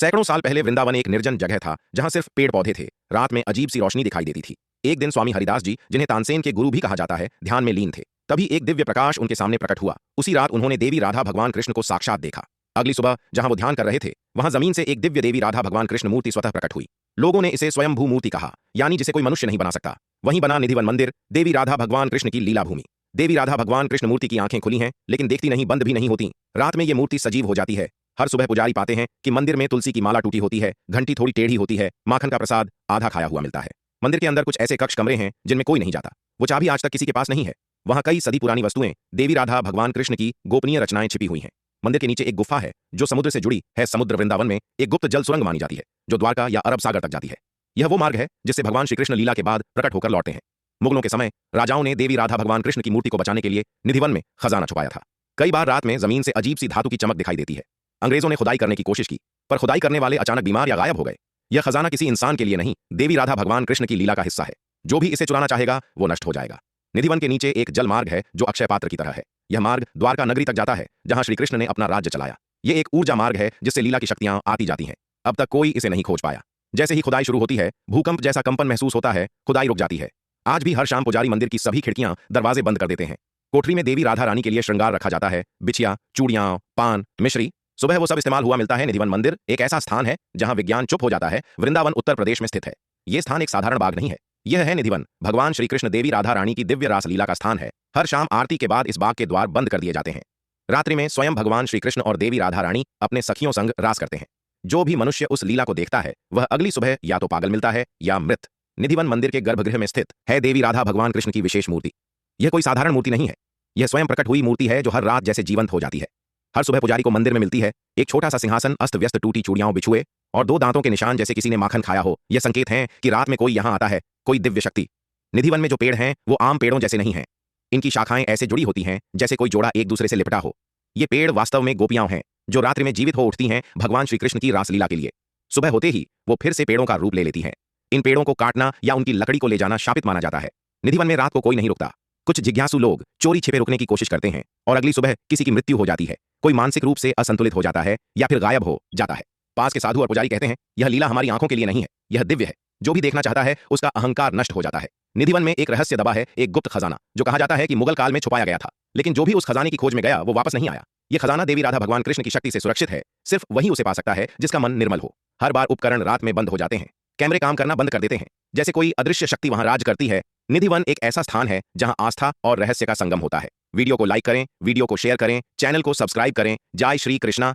सैकड़ों साल पहले वृंदावन एक निर्जन जगह था जहां सिर्फ पेड़ पौधे थे। रात में अजीब सी रोशनी दिखाई देती थी। एक दिन स्वामी हरिदास जी, जिन्हें तानसेन के गुरु भी कहा जाता है, ध्यान में लीन थे। तभी एक दिव्य प्रकाश उनके सामने प्रकट हुआ। उसी रात उन्होंने देवी राधा भगवान कृष्ण को साक्षात देखा। अगली सुबह जहां वो ध्यान कर रहे थे, वहां जमीन से एक दिव्य देवी राधा भगवान कृष्ण मूर्ति स्वतः प्रकट हुई। लोगों ने इसे स्वयंभू मूर्ति कहा, यानी जिसे कोई मनुष्य नहीं बना सकता। वहीं बना निधिवन मंदिर, देवी राधा भगवान कृष्ण की लीला भूमि। देवी राधा भगवान कृष्ण मूर्ति की आंखें खुली हैं, लेकिन देखती नहीं, बंद भी नहीं होती। रात में ये मूर्ति सजीव हो जाती है। हर सुबह पुजारी पाते हैं कि मंदिर में तुलसी की माला टूटी होती है, घंटी थोड़ी टेढ़ी होती है, माखन का प्रसाद आधा खाया हुआ मिलता है। मंदिर के अंदर कुछ ऐसे कक्ष कमरे हैं जिनमें कोई नहीं जाता। वो चाबी आज तक किसी के पास नहीं है। वहां कई सदी पुरानी वस्तुएं, देवी राधा भगवान कृष्ण की गोपनीय रचनाएं छिपी हुई हैं। मंदिर के नीचे एक गुफा है जो समुद्र से जुड़ी है। समुद्र वृंदावन में एक गुप्त जल सुरंग मानी जाती है जो द्वारका या अरब सागर तक जाती है। यह वो मार्ग है जिससे भगवान श्री कृष्ण लीला के बाद प्रकट होकर लौटते हैं। मुगलों के समय राजाओं ने देवी राधा भगवान कृष्ण की मूर्ति को बचाने के लिए निधिवन में खजाना छुपाया था। कई बार रात में जमीन से अजीब सी धातु की चमक दिखाई देती है। अंग्रेजों ने खुदाई करने की कोशिश की, पर खुदाई करने वाले अचानक बीमार या गायब हो गए। यह खजाना किसी इंसान के लिए नहीं, देवी राधा भगवान कृष्ण की लीला का हिस्सा है। जो भी इसे चुराना चाहेगा वो नष्ट हो जाएगा। निधिवन के नीचे एक जल मार्ग है जो अक्षय पात्र की तरह है। यह मार्ग द्वारका नगरी तक जाता है जहां श्री कृष्ण ने अपना राज्य चलाया। यह एक ऊर्जा मार्ग है जिससे लीला की शक्तियां आती जाती हैं। अब तक कोई इसे नहीं खोज पाया। जैसे ही खुदाई शुरू होती है, भूकंप जैसा कंपन महसूस होता है, खुदाई रुक जाती है। आज भी हर शाम पुजारी मंदिर की सभी खिड़कियां दरवाजे बंद कर देते हैं। कोठरी में देवी राधा रानी के लिए श्रृंगार रखा जाता है, बिछिया, चूड़ियां, पान, मिश्री। सुबह वो सब इस्तेमाल हुआ मिलता है। निधिवन मंदिर एक ऐसा स्थान है जहां विज्ञान चुप हो जाता है। वृंदावन उत्तर प्रदेश में स्थित है। यह स्थान एक साधारण बाग नहीं है। यह है निधिवन, भगवान श्री कृष्ण देवी राधा रानी की दिव्य रास लीला का स्थान है। हर शाम आरती के बाद इस बाग के द्वार बंद कर दिए जाते हैं। रात्रि में स्वयं भगवान श्री कृष्ण और देवी राधा रानी अपने सखियों संग रास करते हैं। जो भी मनुष्य उस लीला को देखता है वह अगली सुबह या तो पागल मिलता है या मृत। निधिवन मंदिर के गर्भगृह में स्थित है देवी राधा भगवान कृष्ण की विशेष मूर्ति। यह कोई साधारण मूर्ति नहीं है। यह स्वयं प्रकट हुई मूर्ति है जो हर रात जैसे जीवंत हो जाती है। हर सुबह पुजारी को मंदिर में मिलती है। एक छोटा सा सिंहासन, अस्त व्यस्त टूटी चूड़ियां बिछुए और दो दांतों के निशान, जैसे किसी ने माखन खाया हो। यह संकेत हैं कि रात में कोई यहां आता है, कोई दिव्य शक्ति। निधिवन में जो पेड़ हैं वो आम पेड़ों जैसे नहीं हैं। इनकी शाखाएं ऐसे जुड़ी होती हैं जैसे कोई जोड़ा एक दूसरे से लिपटा हो। ये पेड़ वास्तव में गोपियां हैं जो रात्रि में जीवित हो उठती हैं भगवान श्री कृष्ण की रासलीला के लिए। सुबह होते ही वो फिर से पेड़ों का रूप ले लेती हैं। इन पेड़ों को काटना या उनकी लकड़ी को ले जाना शापित माना जाता है। निधिवन में रात को कोई नहीं रुकता। कुछ जिज्ञासु लोग चोरी छिपे रुकने की कोशिश करते हैं और अगली सुबह किसी की मृत्यु हो जाती है। कोई मानसिक रूप से असंतुलित हो जाता है या फिर गायब हो जाता है। पास के साधु और पुजारी कहते हैं, यह लीला हमारी आंखों के लिए नहीं है, यह दिव्य है। जो भी देखना चाहता है उसका अहंकार नष्ट हो जाता है। निधिवन में एक रहस्य दबा है, एक गुप्त खजाना जो कहा जाता है कि मुगल काल में छुपाया गया था। लेकिन जो भी उस खजाने की खोज में गया वो वापस नहीं आया। यह खजाना देवी राधा भगवान कृष्ण की शक्ति से सुरक्षित है। सिर्फ वही उसे पा सकता है जिसका मन निर्मल हो। हर बार उपकरण रात में बंद हो जाते हैं, कैमरे काम करना बंद कर देते हैं, जैसे कोई अदृश्य शक्ति वहां राज करती है। निधिवन एक ऐसा स्थान है जहां आस्था और रहस्य का संगम होता है। वीडियो को लाइक करें, वीडियो को शेयर करें, चैनल को सब्सक्राइब करें। जय श्री कृष्णा।